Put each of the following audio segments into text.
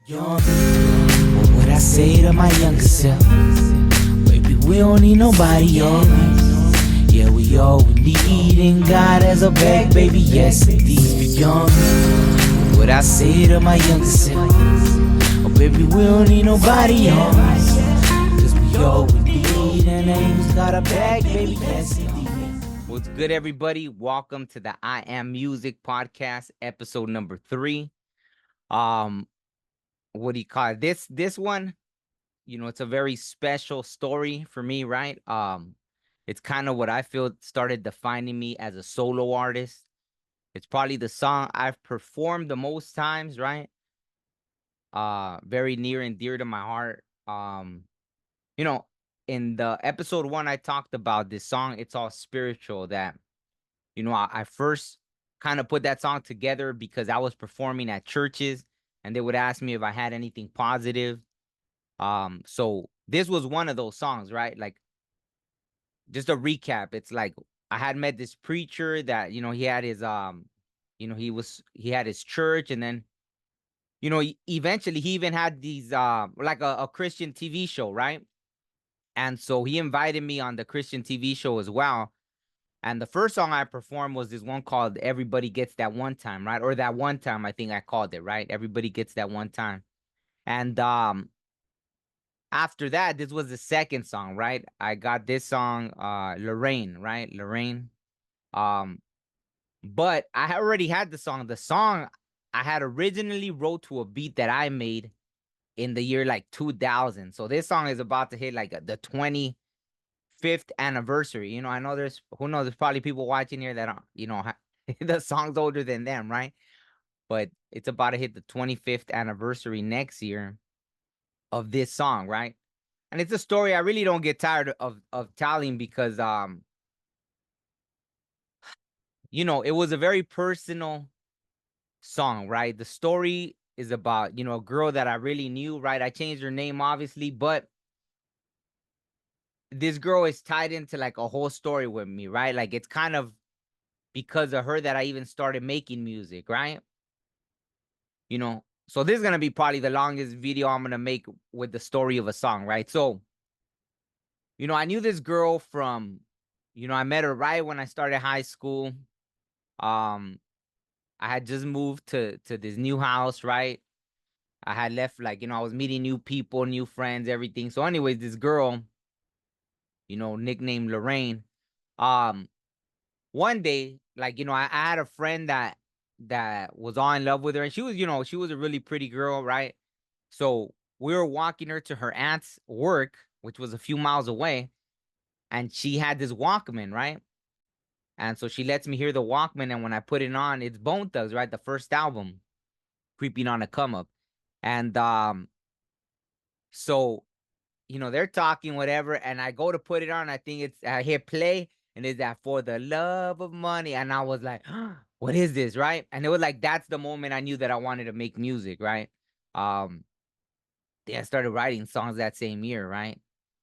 Young, what would I say to my younger self? Baby, we don't need nobody else. Yeah, we all we need, and God as a bag, baby, yes, indeed. Young, what would I say to my younger self? Oh, baby, we don't need nobody else. Cause we all we need, and ain't got a bag, baby, yes, indeed. What's good, everybody? Welcome to the I Am Music podcast, episode number 3. What do you call it? This one? It's a very special story for me, right? It's kind of what I feel started defining me as a solo artist. It's probably the song I've performed the most times, right? Very near and dear to my heart. You know, in the episode 1, I talked about this song. It's all spiritual. That I first kind of put that song together because I was performing at churches and they would ask me if I had anything positive. So this was one of those songs, right? Like, just a recap. It's like I had met this preacher that, he had his he had his church, and then, eventually he even had these like a Christian TV show, right? And so he invited me on the Christian TV show as well. And the first song I performed was this one called Everybody Gets That One Time, right? Or That One Time, I think I called it, right? Everybody Gets That One Time. And after that, this was the second song, right? I got this song, Lorraine, right? Lorraine. Um, but I already had the song. The song I had originally wrote to a beat that I made in the year like 2000. So this song is about to hit like the 25th anniversary. I know who knows, there's probably people watching here that, the song's older than them, right? But it's about to hit the 25th anniversary next year of this song, right? And it's a story I really don't get tired of telling because it was a very personal song, right? The story is about, a girl that I really knew, right? I changed her name obviously, but this girl is tied into like a whole story with me, right? Like, it's kind of because of her that I even started making music, right? So this is gonna be probably the longest video I'm gonna make with the story of a song, right? So, I knew this girl from, I met her right when I started high school. Um, I had just moved to this new house, right? I had left, like, I was meeting new people, new friends, everything. So, anyways, this girl, nicknamed Lorraine, um, one day, like, I had a friend that was all in love with her, and she was a really pretty girl, right? So we were walking her to her aunt's work, which was a few miles away, and she had this Walkman, right? And so she lets me hear the Walkman, and when I put it on, it's Bone Thugs, right? The first album, Creeping on a Come Up. And so, they're talking, whatever, and I go to put it on. I think I hit play, and it's that For the Love of Money. And I was like, what is this, right? And it was like, that's the moment I knew that I wanted to make music, right? Um, I started writing songs that same year, right?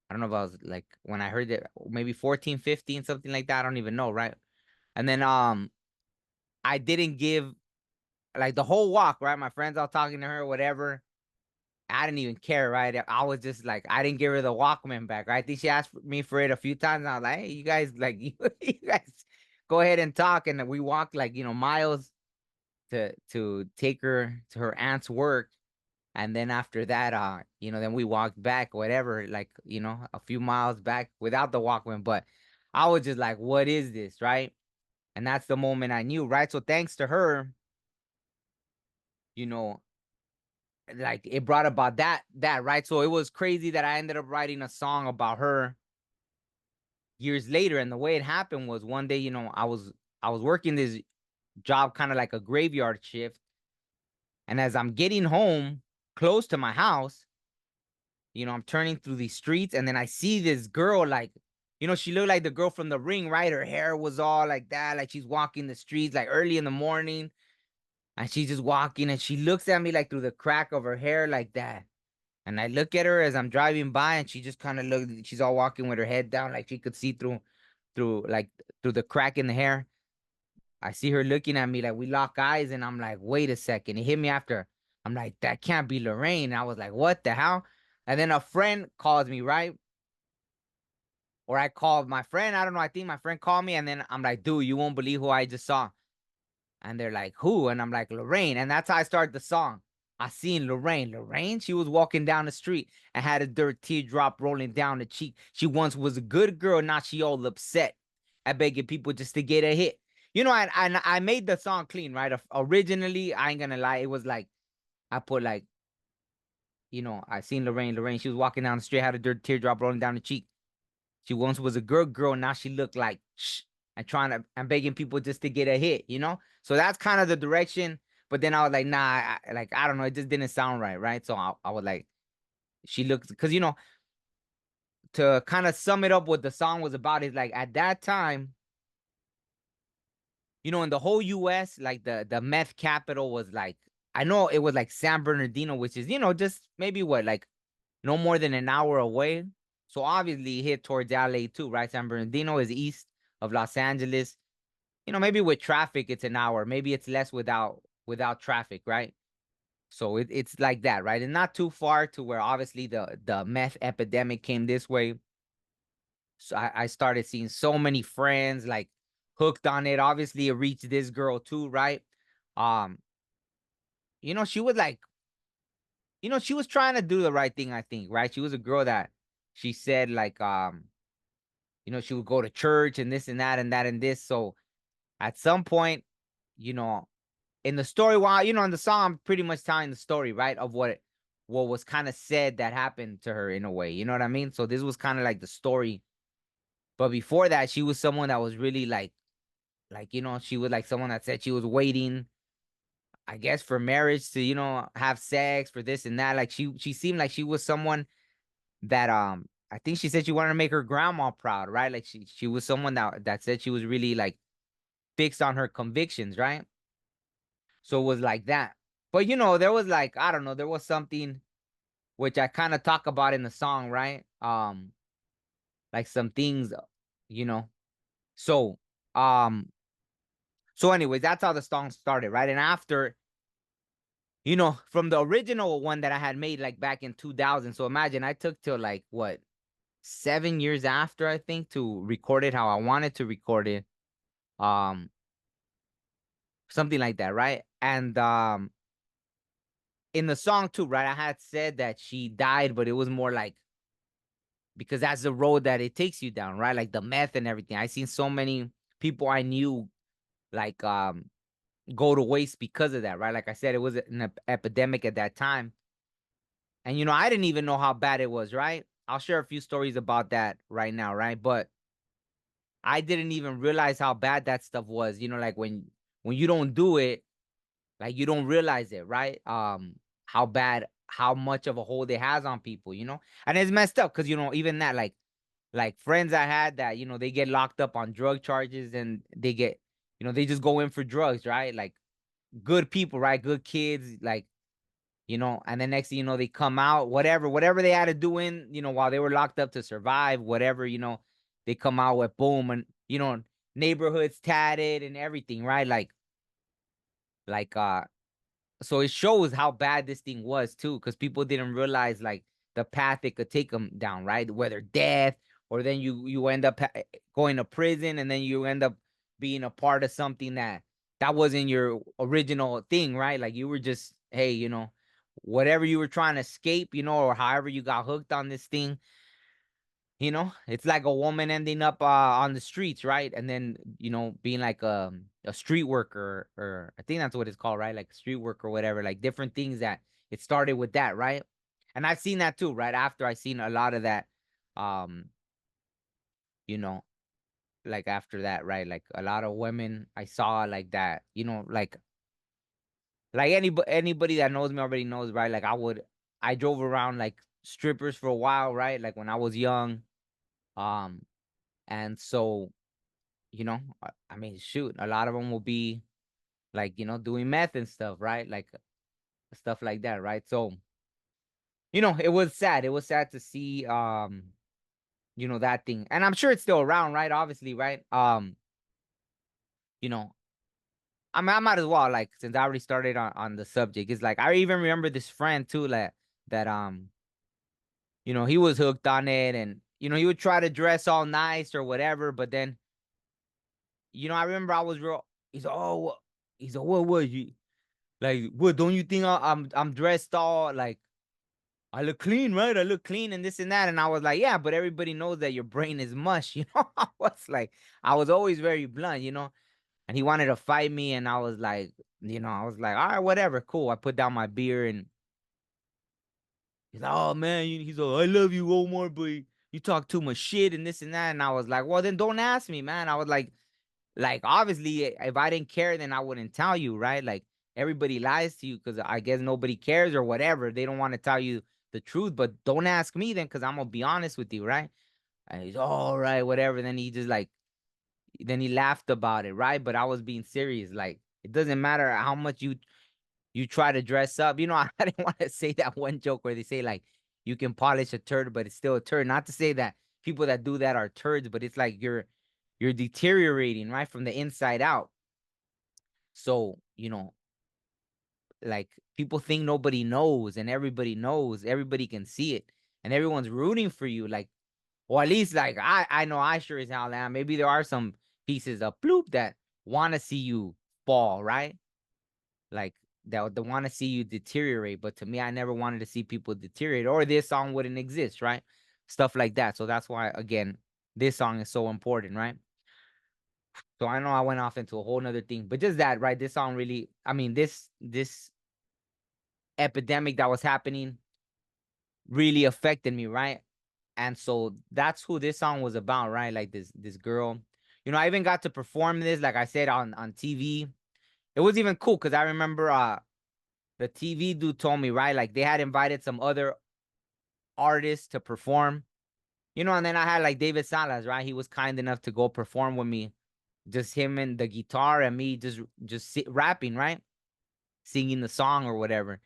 I don't know if I was like, when I heard it, maybe 14, 15, something like that. I don't even know, right? And then I didn't give, like, the whole walk, right? My friends all talking to her, whatever. I didn't even care, right? I was just like, I didn't give her the Walkman back, right? I think she asked me for it a few times. And I was like, hey, you guys, like, you guys go ahead and talk. And we walked, like, miles to take her to her aunt's work. And then after that, then we walked back, whatever, like, a few miles back without the Walkman. But I was just like, what is this, right? And that's the moment I knew, right? So thanks to her, you know, like, it brought about that, right? So it was crazy that I ended up writing a song about her years later. And the way it happened was one day, I was working this job, kind of like a graveyard shift. And as I'm getting home close to my house, I'm turning through these streets, and then I see this girl, like, she looked like the girl from The Ring, right? Her hair was all like that, like she's walking the streets like early in the morning, and she's just walking, and she looks at me like through the crack of her hair like that. And I look at her as I'm driving by, and she just kind of looks, she's all walking with her head down, like she could see through the crack in the hair. I see her looking at me, like, we lock eyes, and I'm like, wait a second. It hit me after I'm like, that can't be Lorraine. I was like, what the hell? And then a friend calls me, right? Or I called my friend. I don't know. I think my friend called me, and then I'm like, dude, you won't believe who I just saw. And they're like, who? And I'm like, Lorraine. And that's how I started the song. I seen Lorraine. Lorraine, she was walking down the street and had a dirt teardrop rolling down the cheek. She once was a good girl, now she all upset. I begging people just to get a hit. You know, I made the song clean, right? Originally, I ain't gonna lie, it was like I put like, I seen Lorraine. Lorraine, she was walking down the street, had a dirt teardrop rolling down the cheek. She once was a girl, now she looked like shh. I'm begging people just to get a hit. So that's kind of the direction. But then I was like, nah, I don't know, it just didn't sound right, right? So I was like, she looks, because to kind of sum it up, what the song was about is like at that time, in the whole U.S., like the meth capital was like, I know it was like San Bernardino, which is just maybe what, like no more than an hour away. So obviously hit towards LA too, right? San Bernardino is east of Los Angeles. Maybe with traffic it's an hour. Maybe it's less without traffic, right? So it's like that, right? And not too far to where obviously the meth epidemic came this way. So I started seeing so many friends like hooked on it. Obviously, it reached this girl too, right? Um, she was like, she was trying to do the right thing, I think, right? She was a girl that she said like she would go to church and this and that and that and this. So at some point, you know, in the story, while in the song, I'm pretty much telling the story, right, of what was kind of said that happened to her in a way. You know what I mean? So this was kind of like the story. But before that, she was someone that was really like she was like someone that said she was waiting, I guess, for marriage to have sex for this and that. Like she seemed like she was someone that I think she said she wanted to make her grandma proud, right? Like she was someone that said she was really like fixed on her convictions, right? So it was like that. But there was like, I don't know, there was something which I kind of talk about in the song, right? Like some things, you know. So um so anyways, that's how the song started, right? And after, from the original one that I had made like back in 2000. So imagine I took till like what, 7 years after, I think, to record it how I wanted to record it. Um Something like that, right? And in the song too, right? I had said that she died, but it was more like because that's the road that it takes you down, right? Like the meth and everything. I seen so many people I knew like go to waste because of that, right? Like I said, it was an epidemic at that time. And I didn't even know how bad it was, right? I'll share a few stories about that right now, right? But I didn't even realize how bad that stuff was. Like when you don't do it, like you don't realize it, right? How bad, how much of a hold it has on people. And it's messed up because even that, like friends I had that they get locked up on drug charges and they get they just go in for drugs, right? Like good people, right? Good kids, like and then next thing they come out, whatever they had to do while they were locked up to survive, whatever, they come out with boom and neighborhoods tatted and everything, right? Like so it shows how bad this thing was too, because people didn't realize like the path it could take them down, right? Whether death or then you end up going to prison and then you end up being a part of something that wasn't your original thing, right? Like you were just, hey, whatever you were trying to escape, or however you got hooked on this thing. It's like a woman ending up on the streets, right? And then being like a street worker, or I think that's what it's called, right? Like a street worker or whatever, like different things that it started with that, right? And I've seen that too, right? After I seen a lot of that, um, you know, like after that, right? Like a lot of women I saw like that, like anybody that knows me already knows, right? Like I drove around like strippers for a while, right? Like when I was young, um, and so I mean, shoot, a lot of them will be like, doing meth and stuff, right? Like stuff like that, right? So, it was sad. It was sad to see, that thing. And I'm sure it's still around, right? Obviously, right? You know, I mean, I might as well, like, since I already started on the subject. It's like I even remember this friend too, like that he was hooked on it, and he would try to dress all nice or whatever, but then I remember I was real. He's like, oh, he's like, what you like? What don't you think I'm dressed all like I look clean, right? I look clean and this and that. And I was like, yeah, but everybody knows that your brain is mush, I was like, I was always very blunt. And he wanted to fight me, and I was like, I was like, all right, whatever, cool. I put down my beer, and he's like, oh man, he's like, I love you, Omar, but you talk too much shit and this and that. And I was like, well, then don't ask me, man. I was like obviously, if I didn't care, then I wouldn't tell you, right? Like everybody lies to you because I guess nobody cares or whatever. They don't want to tell you the truth, but don't ask me then because I'm gonna be honest with you, right? And he's all right, whatever. Then he just like then he laughed about it, right? But I was being serious. Like it doesn't matter how much you try to dress up. I didn't want to say that one joke where they say like you can polish a turd, but it's still a turd. Not to say that people that do that are turds, but it's like you're deteriorating, right, from the inside out. So, like people think nobody knows, and everybody knows, everybody can see it, and everyone's rooting for you. Like, or at least like I know I sure as hell am. Maybe there are some pieces of bloop that want to see you fall, right? Like that want to see you deteriorate. But to me, I never wanted to see people deteriorate, or this song wouldn't exist, right? Stuff like that. So that's why, again, this song is so important, right? So I know I went off into a whole nother thing, but just that, right? This song really, I mean, this epidemic that was happening really affected me, right? And so that's who this song was about, right? Like this girl. I even got to perform this, like I said, on TV. It was even cool because I remember the TV dude told me, right? Like they had invited some other artists to perform. And then I had like David Salas, right? He was kind enough to go perform with me. Just him and the guitar and me just rapping, right? Singing the song or whatever.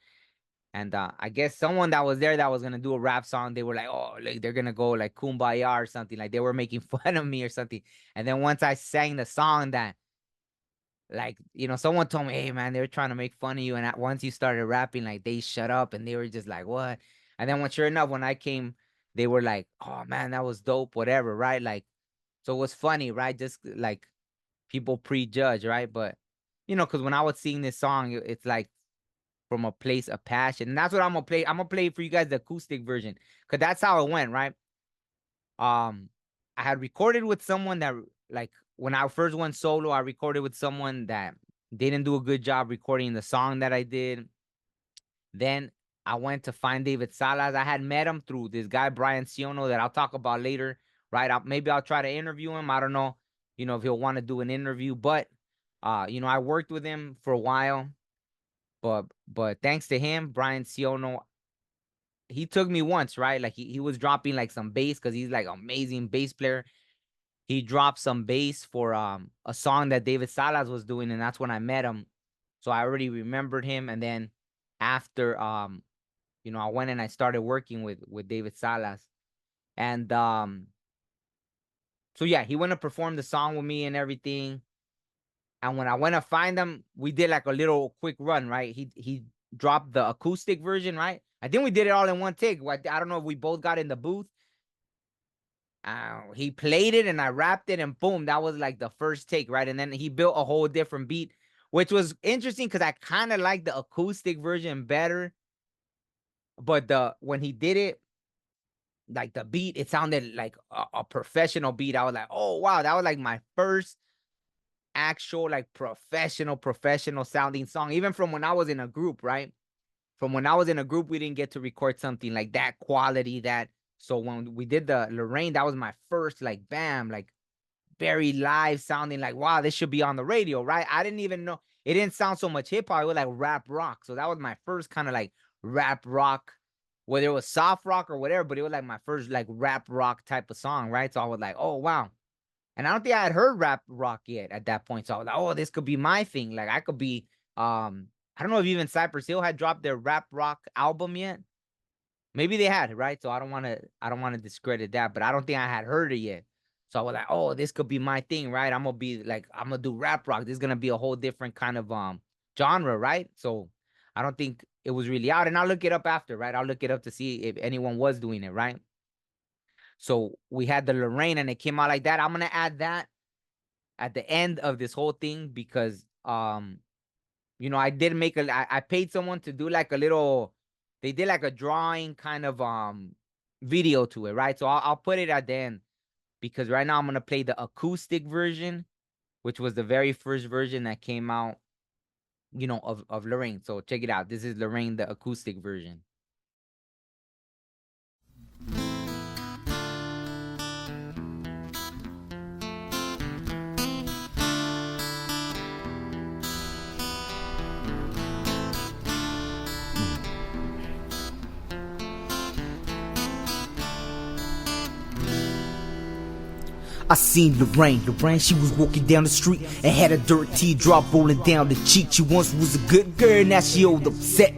And I guess someone that was there that was gonna do a rap song, they were like, oh, like they're gonna go like Kumbaya or something. Like they were making fun of me or something. And then once I sang the song, that like someone told me, hey man, they were trying to make fun of you. And once you started rapping, like they shut up and they were just like, what? And then sure enough, when I came, they were like, oh man, that was dope, whatever, right? Like, so it was funny, right? Just like people prejudge, right? But because when I was singing this song, it's like from a place of passion. And that's what I'm gonna play. I'm gonna play for you guys the acoustic version. Cause that's how it went, right? I had recorded with someone that like when I first went solo, I recorded with someone that didn't do a good job recording the song that I did. Then I went to find David Salas. I had met him through this guy, Brian Siono, that I'll talk about later, right? Maybe I'll try to interview him. I don't know, if he'll want to do an interview, but I worked with him for a while. But thanks to him, Brian Siono, he took me once, right? Like he was dropping like some bass because he's like amazing bass player. He dropped some bass for a song that David Salas was doing, and that's when I met him. So I already remembered him. And then after I went and I started working with David Salas. And so yeah, he went to perform the song with me and everything. And when I went to find him, we did like a little quick run, right? He dropped the acoustic version, right? I think we did it all in one take. I don't know if we both got in the booth. He played it and I rapped it, and boom, that was like the first take, right? And then he built a whole different beat, which was interesting because I kind of like the acoustic version better. But when he did it, like the beat, it sounded like a professional beat. I was like, oh wow, that was like my first actual like professional sounding song, even from when I was in a group, right? From when I was in a group, we didn't get to record something like that quality. So when we did the Lorraine, that was my first like bam, like very live sounding, like wow, this should be on the radio, right? I didn't even know, it didn't sound so much hip hop, it was like rap rock. So that was my first kind of like rap rock, whether it was soft rock or whatever, but it was like my first like rap rock type of song, right? So I was like, oh wow. And I don't think I had heard rap rock yet at that point. So I was like, oh, this could be my thing. Like I could be I don't know if even Cypress Hill had dropped their rap rock album yet. Maybe they had, right? So I don't want to discredit that, but I don't think I had heard it yet. So I was like, oh, this could be my thing, right? I'm gonna do rap rock. This is gonna be a whole different kind of genre, right? So I don't think it was really out. And I'll look it up after, right? I'll look it up to see if anyone was doing it, right? So we had the Lorraine and it came out like that. I'm gonna add that at the end of this whole thing because I did I paid someone to do like a little, they did like a drawing kind of video to it, right? So I'll put it at the end because right now I'm gonna play the acoustic version, which was the very first version that came out, of Lorraine. So check it out. This is Lorraine, the acoustic version. I seen Lorraine, she was walking down the street and had a dirt teardrop rolling down the cheek. She once was a good girl, now she old upset.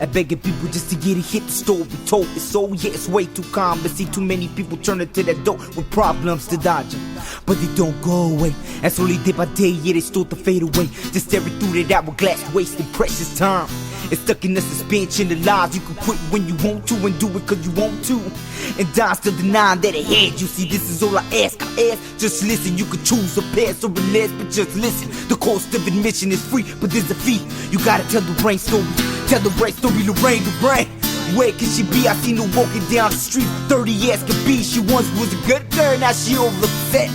And begging people just to get it hit, the story told. It's so, yeah, it's way too calm. But see too many people turning to that door with problems to dodge them. But they don't go away. And slowly day by day, yeah, they start to fade away. Just staring through that hourglass, wasting precious time. It's stuck in the suspension of lies. You can quit when you want to and do it cause you want to. And die still denying that ahead. You see, this is all I ask. Just listen. You can choose a pass or a less, but just listen. The cost of admission is free, but there's a fee. You gotta tell the brain story. Tell the brain story, Lorraine. Where can she be? I seen her walking down the street. 30 years could be. She once was a good girl, now she all upset.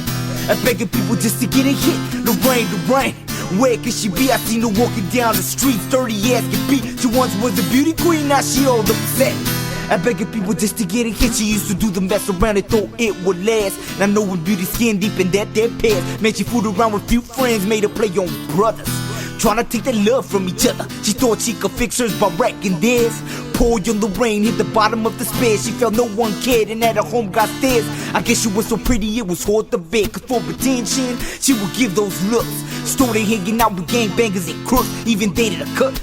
And begging people just to get a hit. Lorraine. Where can she be? I seen her walking down the street. 30 years could be. She once was a beauty queen, now she all upset. I begging people just to get a hit. She used to do the mess around and thought it would last. And I know when beauty skin deep in that past. Man, she fooled around with few friends, made her play on brothers. Trying to take that love from each other. She thought she could fix hers by wrecking theirs. Poor young Lorraine hit the bottom of the stairs. She felt no one cared and at her home got stares. I guess she was so pretty it was hard to bear. Cause for attention, she would give those looks. Started hanging out with gangbangers and crooks. Even dated a cut,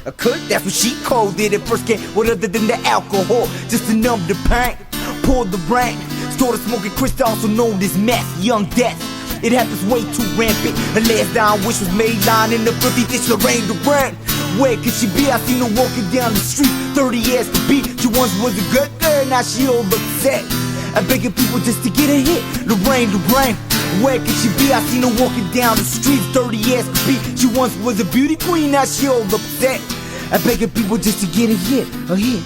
that's what she called it. At first came with other than the alcohol, just to numb the pain. Poured the rain, started smoking crystal, also known as meth, young death. It happens way too rampant. Her last dying wish was made lying in the filthy ditch. Lorraine. Where could she be? I seen her walking down the street. 30 years to be. She once was a good girl, now she all upset. I'm begging people just to get a hit. Lorraine. Where could she be? I seen her walking down the street. 30 years to be. She once was a beauty queen, now she all upset. I'm begging people just to get a hit. A hit.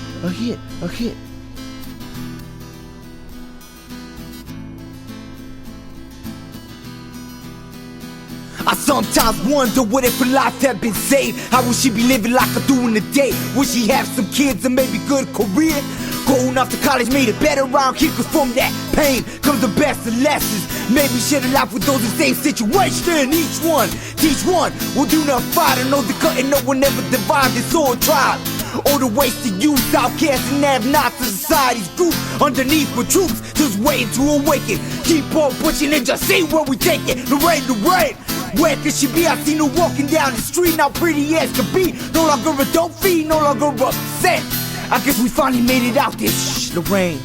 I sometimes wonder what if her life had been saved. How would she be living like I do in the day? Would she have some kids and maybe good career? Going off to college made it better around here. Cause from that pain comes the best of lessons. Maybe share a life with those in the same situation. Each one, teach one. We'll do not fight. I know the cut and no one ever divide this whole tribe. All the wasted youth, outcasts and have-nots of society's group. Underneath with troops, just waiting to awaken. Keep on pushing and just see where we take it. Lorraine. Where could she be? I seen her walking down the street, now pretty as could be. No longer a dope fiend, no longer upset. I guess we finally made it out this. Shh, Lorraine.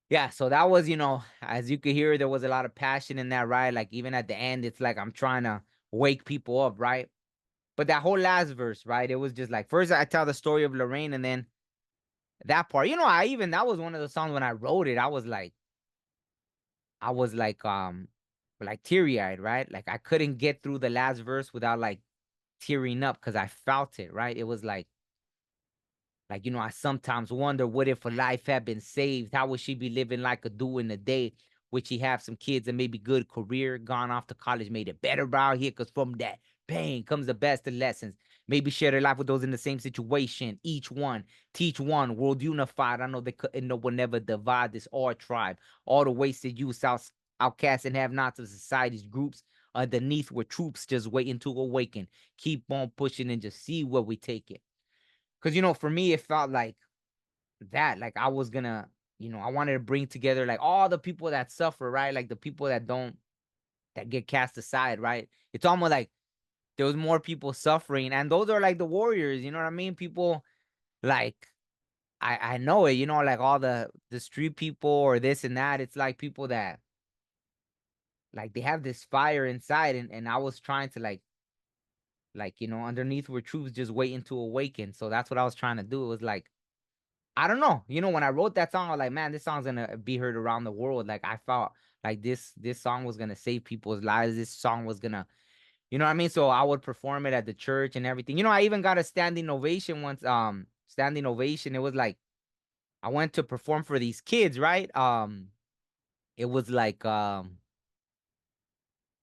Yeah, so that was, as you could hear, there was a lot of passion in that, right? Like even at the end, it's like I'm trying to wake people up, right? But that whole last verse, right? It was just like first I tell the story of Lorraine, and then that part, that was one of the songs when I wrote it. I was like teary-eyed, right? Like I couldn't get through the last verse without like tearing up because I felt it, right? It was like, I sometimes wonder what if her life had been saved? How would she be living like a do in the day? Would she have some kids and maybe good career, gone off to college, made it better out here? Because from that pain comes the best of lessons. Maybe share their life with those in the same situation. Each one, teach one, world unified. I know they couldn't, no one never divide this our tribe. All the wasted youth, outcasts and have-nots of society's groups underneath we're troops just waiting to awaken. Keep on pushing and just see where we take it. Because, for me, it felt like that. Like I was gonna, I wanted to bring together like all the people that suffer, right? Like the people that don't, that get cast aside, right? It's almost like there was more people suffering. And those are like the warriors, you know what I mean? People like, I know it, like all the street people or this and that. It's like people that like they have this fire inside, and I was trying to like underneath were troops just waiting to awaken. So that's what I was trying to do. It was like, I don't know, when I wrote that song, I was like, man, this song's gonna be heard around the world. Like I felt like this song was gonna save people's lives. This song was gonna, you know what I mean? So I would perform it at the church and everything. I even got a standing ovation once. Standing ovation. It was like I went to perform for these kids, right? It was like I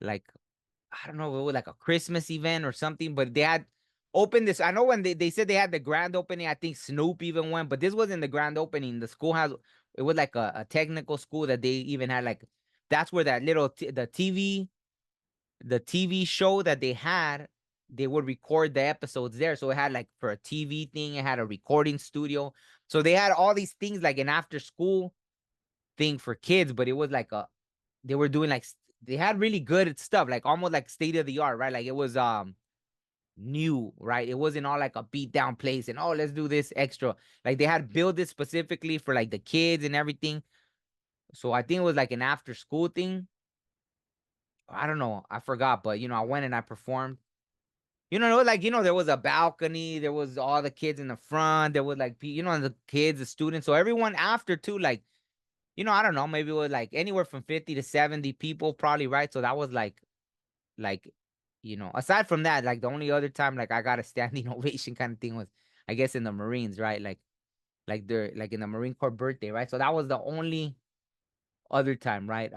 don't know, if it was like a Christmas event or something, but they had opened this. I know when they said they had the grand opening, I think Snoop even went, but this wasn't the grand opening. The school has, it was like a technical school that they even had like, that's where that little, the TV show that they had, they would record the episodes there. So it had like for a TV thing, it had a recording studio. So they had all these things like an after school thing for kids, but it was like they were doing like, they had really good stuff, like almost like state of the art, right? Like it was new, right? It wasn't all like a beat down place and, oh, let's do this extra. Like they had built it specifically for like the kids and everything. So I think it was like an after school thing. I don't know. I forgot, but I went and I performed. It was like, there was a balcony, there was all the kids in the front, there was like, the kids, the students. So everyone after too, like, I don't know, maybe it was like anywhere from 50 to 70 people, probably, right? So that was like, aside from that, like the only other time like I got a standing ovation kind of thing was, I guess, in the Marines, right? Like they're like in the Marine Corps birthday, right? So that was the only other time, right?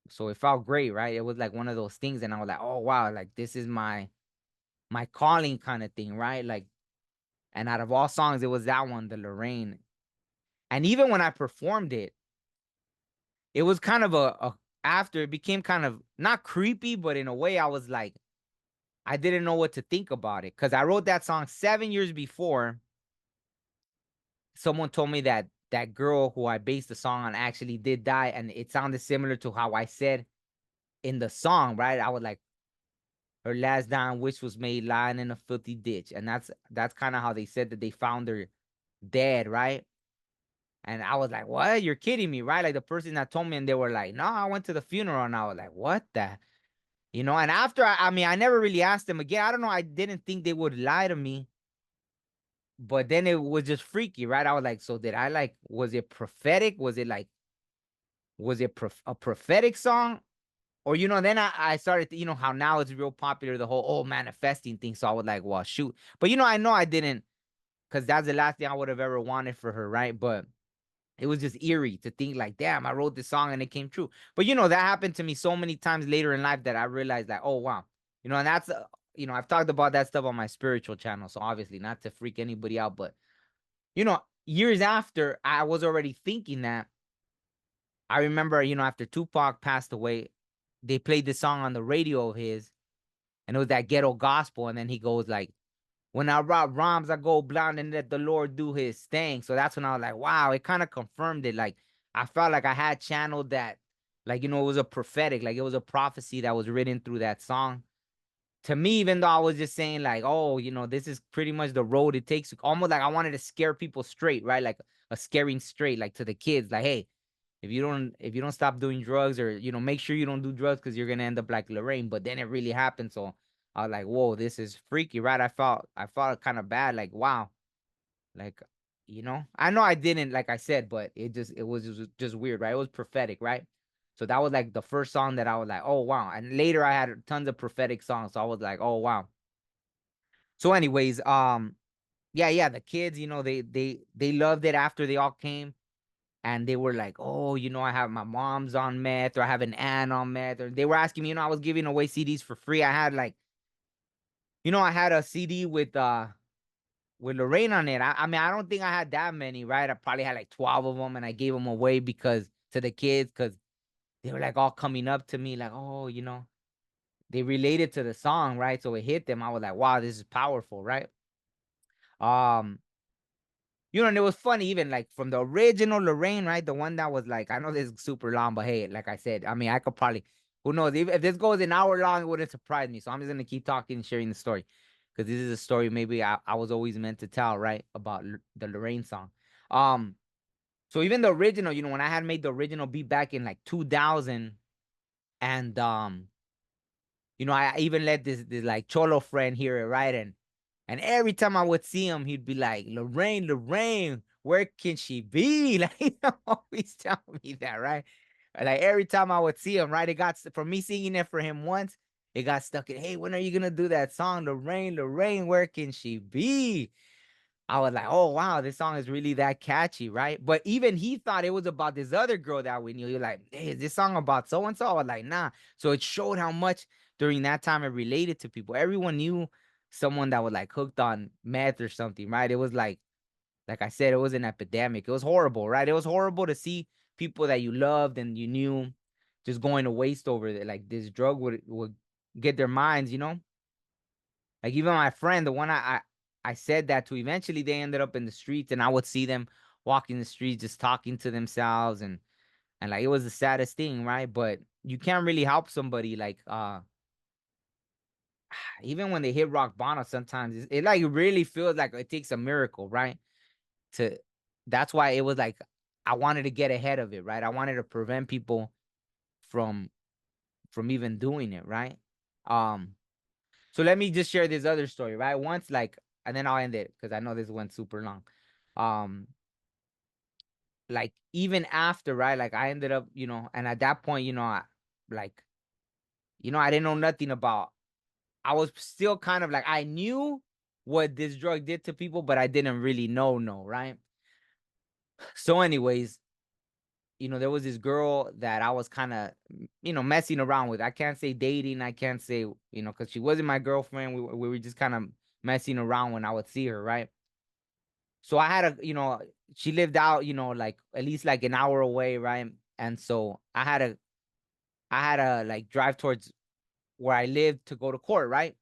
So it felt great, right? It was like one of those things, and I was like, oh wow, like this is my calling kind of thing, right? Like, and out of all songs, it was that one, the Lorraine. And even when I performed it, it was kind of a after it became kind of not creepy, but in a way I was like, I didn't know what to think about it. Cause I wrote that song 7 years before. Someone told me that that girl who I based the song on actually did die, and it sounded similar to how I said in the song, right? I was like, her last dying wish was made lying in a filthy ditch. And that's kind of how they said that they found her dead, right? And I was like, what? You're kidding me, right? Like the person that told me, and they were like, no, I went to the funeral. And I was like, what the? And after, I mean, I never really asked them again. I don't know. I didn't think they would lie to me. But then it was just freaky, right? I was like, so did I like, was it prophetic? Was it like, was it a prophetic song? Or, then I started to, how now it's real popular, the whole, oh, manifesting thing. So I was like, well, shoot. But, I know I didn't, because that's the last thing I would have ever wanted for her, right? But it was just eerie to think like, damn, I wrote this song and it came true. But that happened to me so many times later in life that I realized like, oh wow, and that's I've talked about that stuff on my spiritual channel. So obviously not to freak anybody out, but years after I was already thinking that. I remember, after Tupac passed away, they played this song on the radio of his, and it was that ghetto gospel, and then he goes like, when I rock rhymes, I go blind and let the Lord do his thing. So that's when I was like, wow, it kind of confirmed it. Like I felt like I had channeled that, like, it was a prophetic, like it was a prophecy that was written through that song. To me, even though I was just saying, like, oh, this is pretty much the road it takes. Almost like I wanted to scare people straight, right? Like a scaring straight, like to the kids, like, hey, if you don't stop doing drugs, or make sure you don't do drugs, because you're gonna end up like Lorraine. But then it really happened. So I was like, whoa, this is freaky, right? I felt kind of bad, like, wow, like, I know I didn't, like I said, but it was just weird, right? It was prophetic, right? So that was like the first song that I was like, oh wow. And later I had tons of prophetic songs, so I was like, oh wow. So anyways, yeah, the kids, they loved it after they all came. And they were like, oh, I have my mom's on meth, or I have an aunt on meth. Or they were asking me, I was giving away CDs for free. I had like, I had a CD with Lorraine on it. I mean, I don't think I had that many, right? I probably had like 12 of them, and I gave them away because to the kids, because they were like all coming up to me like, oh, they related to the song, right? So it hit them. I was like, wow, this is powerful, right? Um, and it was funny, even like from the original Lorraine, right? The one that was like, I know this is super long, but hey, like I said, I mean, I could probably, who knows, if this goes an hour long, it wouldn't surprise me. So I'm just gonna keep talking and sharing the story, because this is a story maybe I was always meant to tell, right? About the Lorraine song. Um, so even the original, when I had made the original beat back in like 2000, and I even let this like cholo friend hear it, right? And every time I would see him, he'd be like, Lorraine, Lorraine, where can she be? Like, he always tell me that, right? Like every time I would see him, right? It got from me singing it for him once, it got stuck in, hey, when are you gonna do that song? Lorraine, Lorraine, where can she be? I was like, oh wow, this song is really that catchy, right? But even he thought it was about this other girl that we knew. You're like, hey, is this song about so and so? I was like, nah. So it showed how much during that time it related to people. Everyone knew someone that was like hooked on meth or something, right? It was like I said, it was an epidemic. It was horrible, right? It was horrible to see people that you loved and you knew just going to waste over it. Like this drug would get their minds. Like even my friend, the one I said that to, eventually they ended up in the streets, and I would see them walking the streets just talking to themselves, and like it was the saddest thing, right? But you can't really help somebody like even when they hit rock bottom, sometimes it like really feels like it takes a miracle, right? To That's why it was like I wanted to get ahead of it, right? I wanted to prevent people from even doing it, right? Um So let me just share this other story, right? Once, like, and then I'll end it because I know this went super long. Um, like even after, right? Like I ended up, and at that point, like, I didn't know nothing about. I was still kind of like I knew what this drug did to people, but I didn't really know, right? So, anyways, there was this girl that I was kind of, messing around with. I can't say dating. I can't say, because she wasn't my girlfriend. We were just kind of messing around when I would see her, right? So I had she lived out, like at least like an hour away, right? And so I had to like drive towards where I lived to go to court, right?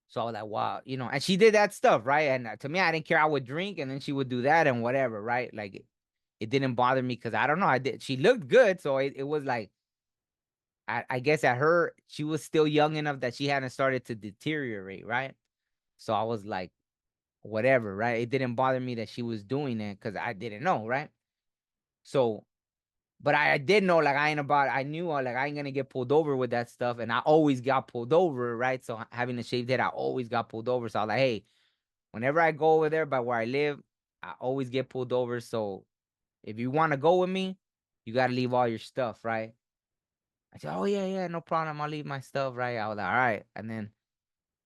So I was like, wow, and she did that stuff, right? And to me, I didn't care. I would drink, and then she would do that and whatever, right? Like it didn't bother me because I don't know. I did. She looked good, so it was like I guess at her, she was still young enough that she hadn't started to deteriorate, right? So I was like, whatever, right? It didn't bother me that she was doing it because I didn't know, right? So, but I did know, like, I knew, like, I ain't gonna get pulled over with that stuff. And I always got pulled over, right? So, having a shaved head, I always got pulled over. So, I was like, hey, whenever I go over there by where I live, I always get pulled over. So, if you wanna go with me, you gotta leave all your stuff, right? I said, oh, yeah, yeah, no problem. I'll leave my stuff, right? I was like, all right. And then,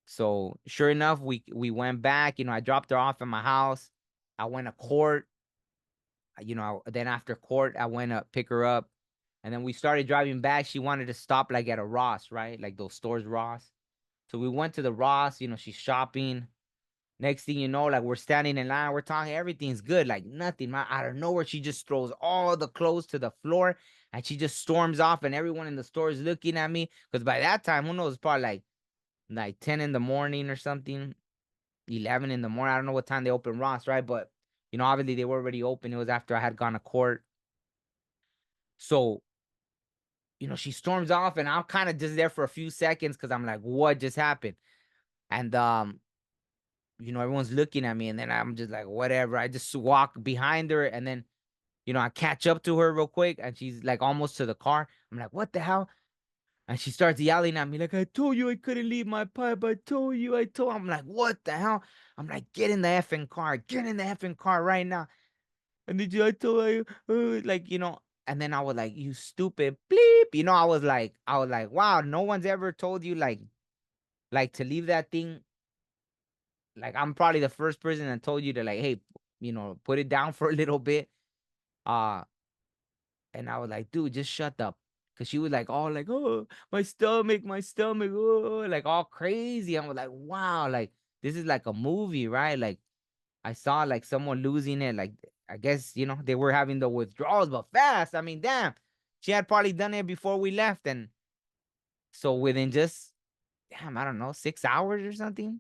so sure enough, we went back. I dropped her off at my house. I went to court. Then after court, I went to pick her up, and then we started driving back. She wanted to stop like at a Ross, right? Like those stores, Ross. So we went to the Ross. She's shopping. Next thing you know, like we're standing in line, we're talking, everything's good, like nothing. Out of nowhere, she just throws all the clothes to the floor, and she just storms off, and everyone in the store is looking at me because by that time, who knows, it's probably like 10 in the morning or something, 11 in the morning. I don't know what time they open Ross, right? But obviously they were already open. It was after I had gone to court. So, she storms off, and I'm kind of just there for a few seconds because I'm like, what just happened? And everyone's looking at me, and then I'm just like, whatever. I just walk behind her, and then I catch up to her real quick, and she's like almost to the car. I'm like, what the hell? And she starts yelling at me, like, I told you I couldn't leave my pipe. I told you, I told. I'm like, what the hell? I'm like, get in the effing car. Get in the effing car right now. And did you, I told you, like, and then I was like, you stupid bleep. I was like, wow, no one's ever told you, like to leave that thing. Like, I'm probably the first person that told you to, like, hey, put it down for a little bit. Uh, and I was like, dude, just shut up. Cause she was like, oh, like, oh, my stomach, oh, like all crazy. I was like, wow, like this is like a movie, right? Like I saw like someone losing it. Like I guess they were having the withdrawals, but fast. I mean, damn, she had probably done it before we left, and so within just damn, I don't know, 6 hours or something,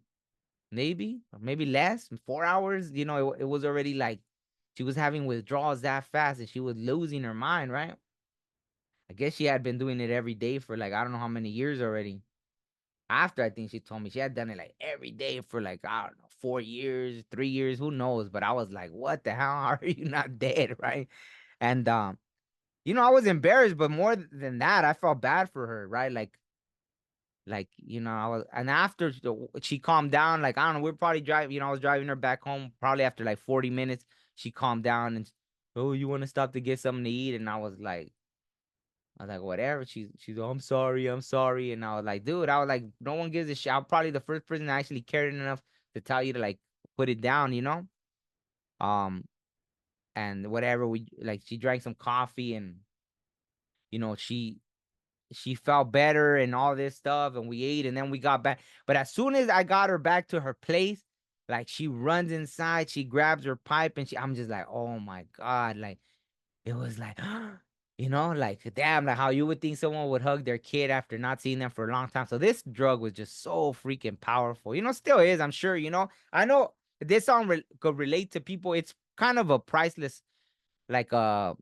maybe, or maybe less, 4 hours. It was already like she was having withdrawals that fast, and she was losing her mind, right? I guess she had been doing it every day for like I don't know how many years already. After I think she told me she had done it like every day for like I don't know 4 years, 3 years, who knows? But I was like, what the hell? How are you not dead, right? And I was embarrassed, but more than that, I felt bad for her, right? I was, and after she calmed down, like I don't know, we are probably driving. I was driving her back home probably after like 40 minutes. She calmed down and, oh, you want to stop to get something to eat? And I was like, whatever. She's, oh, I'm sorry. And I was like, dude, I was like, no one gives a shit. I'm probably the first person that actually cared enough to tell you to like put it down. Um, and whatever, we like she drank some coffee, and she felt better and all this stuff, and we ate, and then we got back. But as soon as I got her back to her place, like she runs inside, she grabs her pipe, and I'm just like, oh my God, like it was like, like damn, like how you would think someone would hug their kid after not seeing them for a long time. So this drug was just so freaking powerful. Still is, I'm sure. I know this song could relate to people. It's kind of a priceless, like a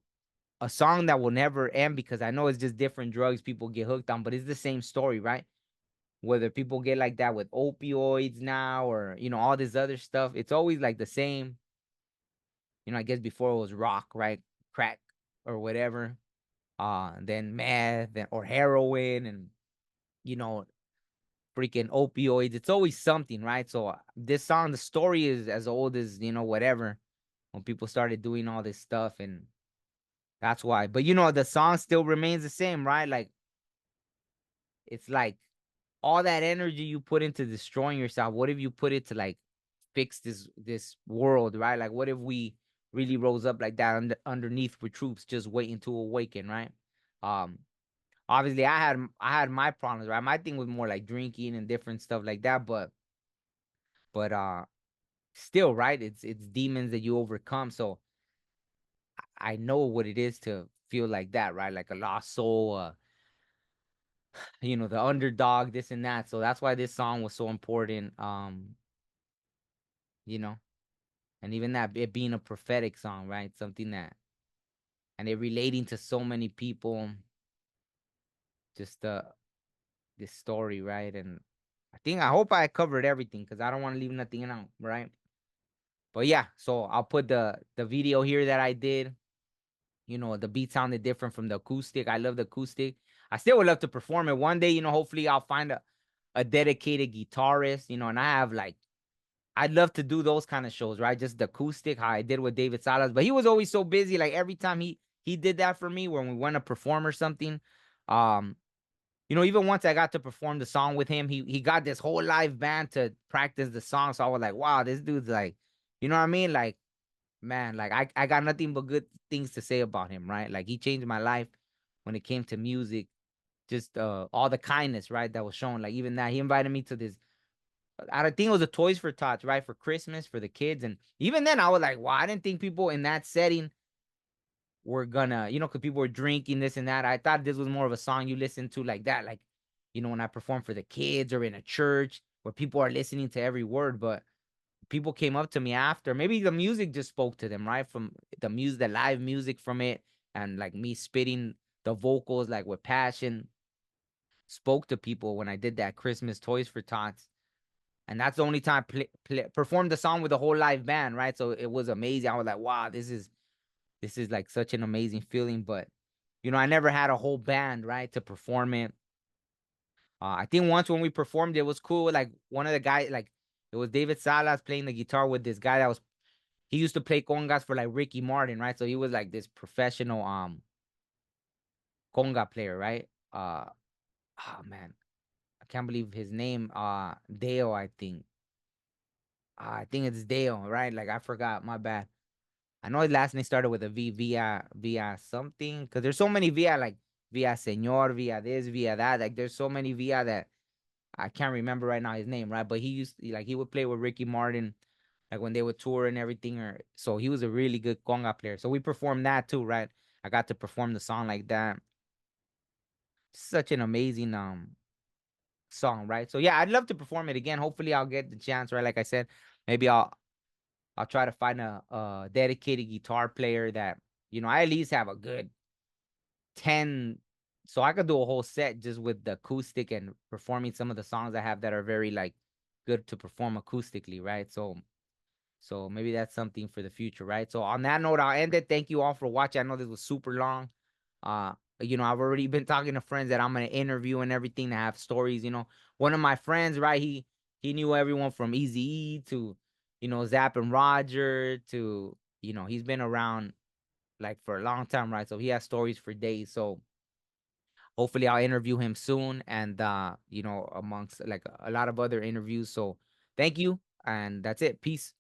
song that will never end, because I know it's just different drugs people get hooked on, but it's the same story, right? Whether people get like that with opioids now, or all this other stuff, it's always like the same. I guess before it was rock, right? Crack or whatever. Then meth or heroin, and you know, freaking opioids. It's always something, right? So this song, the story is as old as whatever, when people started doing all this stuff, and that's why. But the song still remains the same, right? Like it's like all that energy you put into destroying yourself, what if you put it to like fix this world, right? Like what if we really rose up like that underneath with troops just waiting to awaken, right? Um Obviously I had my problems, right? My thing was more like drinking and different stuff like that, but still, right? It's demons that you overcome. So I know what it is to feel like that, right? Like a lost soul, the underdog, this and that. So that's why this song was so important. You know, and even that it being a prophetic song, right? Something that, and it relating to so many people, just this story, right? And I hope I covered everything, because I don't want to leave nothing out, right? But yeah, so I'll put the video here that I did. The beat sounded different from the acoustic. I love the acoustic. I still would love to perform it one day. Hopefully I'll find a dedicated guitarist. And I have like, I'd love to do those kind of shows, right? Just the acoustic, how I did with David Salas. But he was always so busy. Like every time he did that for me when we went to perform or something. Um, even once I got to perform the song with him, he got this whole live band to practice the song. So I was like, wow, this dude's like, you know what I mean? Like, man, like I got nothing but good things to say about him, right? Like he changed my life when it came to music. Just all the kindness, right, that was shown. Like even that he invited me to this, I think it was a Toys for Tots, right, for Christmas for the kids. And even then I was like, wow, I didn't think people in that setting were gonna, because people were drinking this and that. I thought this was more of a song you listen to like that, like, when I perform for the kids or in a church where people are listening to every word. But people came up to me after. Maybe the music just spoke to them, right? From the music, the live music from it, and like me spitting the vocals like with passion spoke to people when I did that Christmas Toys for Tots. And that's the only time I performed the song with a whole live band, right? So it was amazing. I was like, wow, this is like such an amazing feeling. But I never had a whole band, right, to perform it. I think once when we performed, it was cool. Like one of the guys, like it was David Salas playing the guitar with this guy that was, he used to play congas for like Ricky Martin, right? So he was like this professional conga player, right? Oh man, I can't believe his name. Dale, I think. I think it's Dale, right? Like I forgot, my bad. I know his last name started with a V, via something. Because there's so many via, like via Senor, via this, via that. Like there's so many via that I can't remember right now his name, right? But like he would play with Ricky Martin, like when they would tour and everything. Or so he was a really good conga player. So we performed that too, right? I got to perform the song like that. such an amazing song, right? So yeah, I'd love to perform it again. Hopefully I'll get the chance, right? Like I said, maybe I'll try to find a dedicated guitar player that, I at least have a good 10, so I could do a whole set just with the acoustic and performing some of the songs I have that are very like good to perform acoustically, right? So maybe that's something for the future, right? So on that note, I'll end it. Thank you all for watching. I know this was super long. I've already been talking to friends that I'm gonna interview and everything to have stories. One of my friends, right? He knew everyone from Easy E to, Zapp and Roger to, he's been around like for a long time, right? So he has stories for days. So hopefully I'll interview him soon, and amongst like a lot of other interviews. So thank you, and that's it. Peace.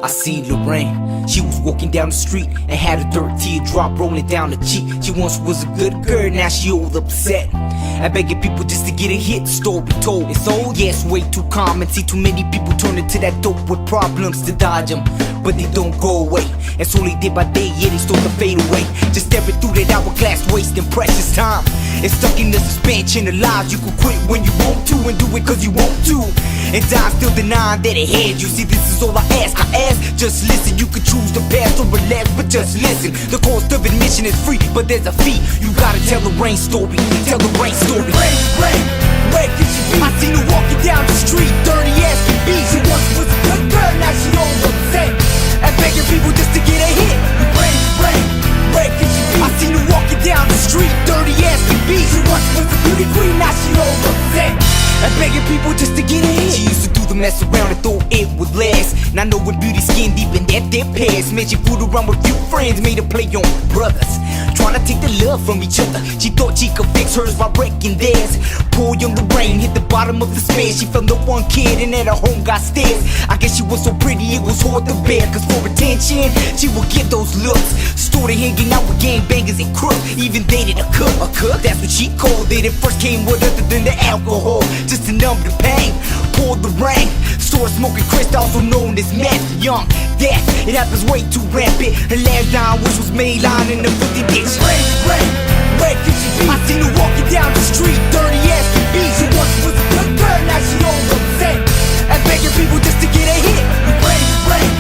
I seen Lorraine, she was walking down the street and had a dirt teardrop rolling down her cheek. She once was a good girl, now she all upset. I begging people just to get a hit, story told. It's old, yeah, it's way too common. See too many people turn into that dope with problems to dodge them, but they don't go away. And slowly day by day, yeah, they start to fade away. Just staring through that hourglass, wasting precious time. It's stuck in the suspension of lives. You can quit when you want to and do it cause you want to, and I'm still denying that it had you. See, this is all I ask. Just listen. You can choose the path or relax, but just listen. The cost of admission is free, but there's a fee. You gotta tell the rain story. Tell the rain story. Rain, where could she be? I seen her walking down the street, dirty ass can be. She once was a good girl, now she all upset and begging people just to get a hit. Rain, where could she be? I seen her walking down the street, dirty ass can be. She once was a beauty queen, now she all upset and begging people just to get a hit. She used to do the mess around and thought it would last. Now knowing beauty skin deep in that their past, man, she fooled around with few friends, made her play on brothers, trying to take the love from each other. She thought she could fix hers by breaking theirs. Poor young Lorraine hit the bottom of the stairs. She felt no one cared and at her home got stares. I guess she was so pretty it was hard to bear, cause for attention she would get those looks. Started hanging out with gangbangers and crooks, even dated a cook. That's what she called it. It first came with other than the alcohol, just to numb the pain. Poured the rain, started smoking crystal, also known as meth. Young death, it happens way too rampant. Her last dime which was made lying in the 50 ditch. Rain, where could she be? I seen her walking down the street, dirty ass can be. She once was a good girl, now she all upset and begging people just to get a hit. Rain,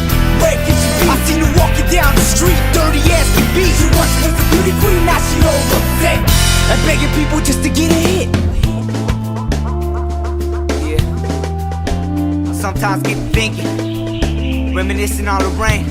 where could she be? I seen her walking down the street, dirty ass can be. She once was a beauty queen, now she all upset and begging people just to get a hit. Yeah, I sometimes get thinking, reminiscing on Lorraine.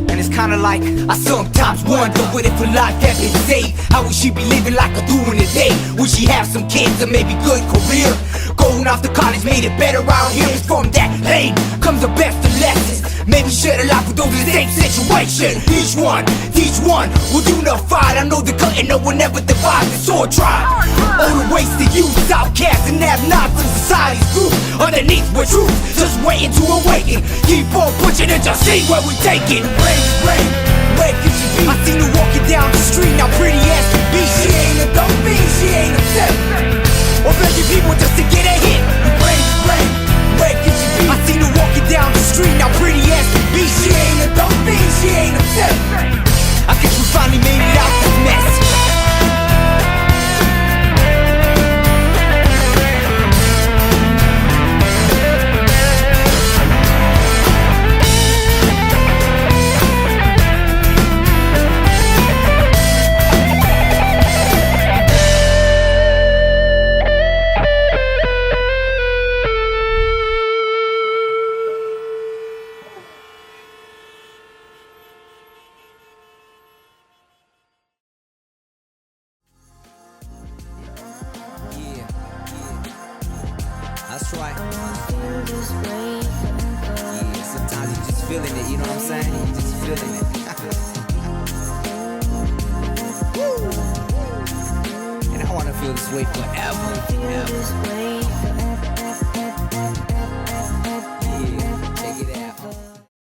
And it's kinda like I sometimes wonder what if her life had been saved, how would she be living like her during the day? Would she have some kids or maybe good career? Going off to college made it better out here. It's from that pain comes the best of lessons. Maybe share a life with those in the same situation. Each one will unify. I know the cutting, no one ever divides. It's all tried. All the ways to use outcasts and have-nots in society's group. Underneath with truth, just waiting to awaken. Keep on pushing and just see where we take it. Rain, where could she be? I seen her walking down the street, now pretty as can be. She ain't a dumb fiend, she ain't upset or begging people just to get a hit. Rain, where could she be? I seen her walking down the street, now pretty as can be. She ain't a dumb fiend, she ain't upset. I guess we finally made it out this mess. That's right. Yeah, sometimes you just feeling it, you know what I'm saying? You just feeling it. And I wanna feel this way forever.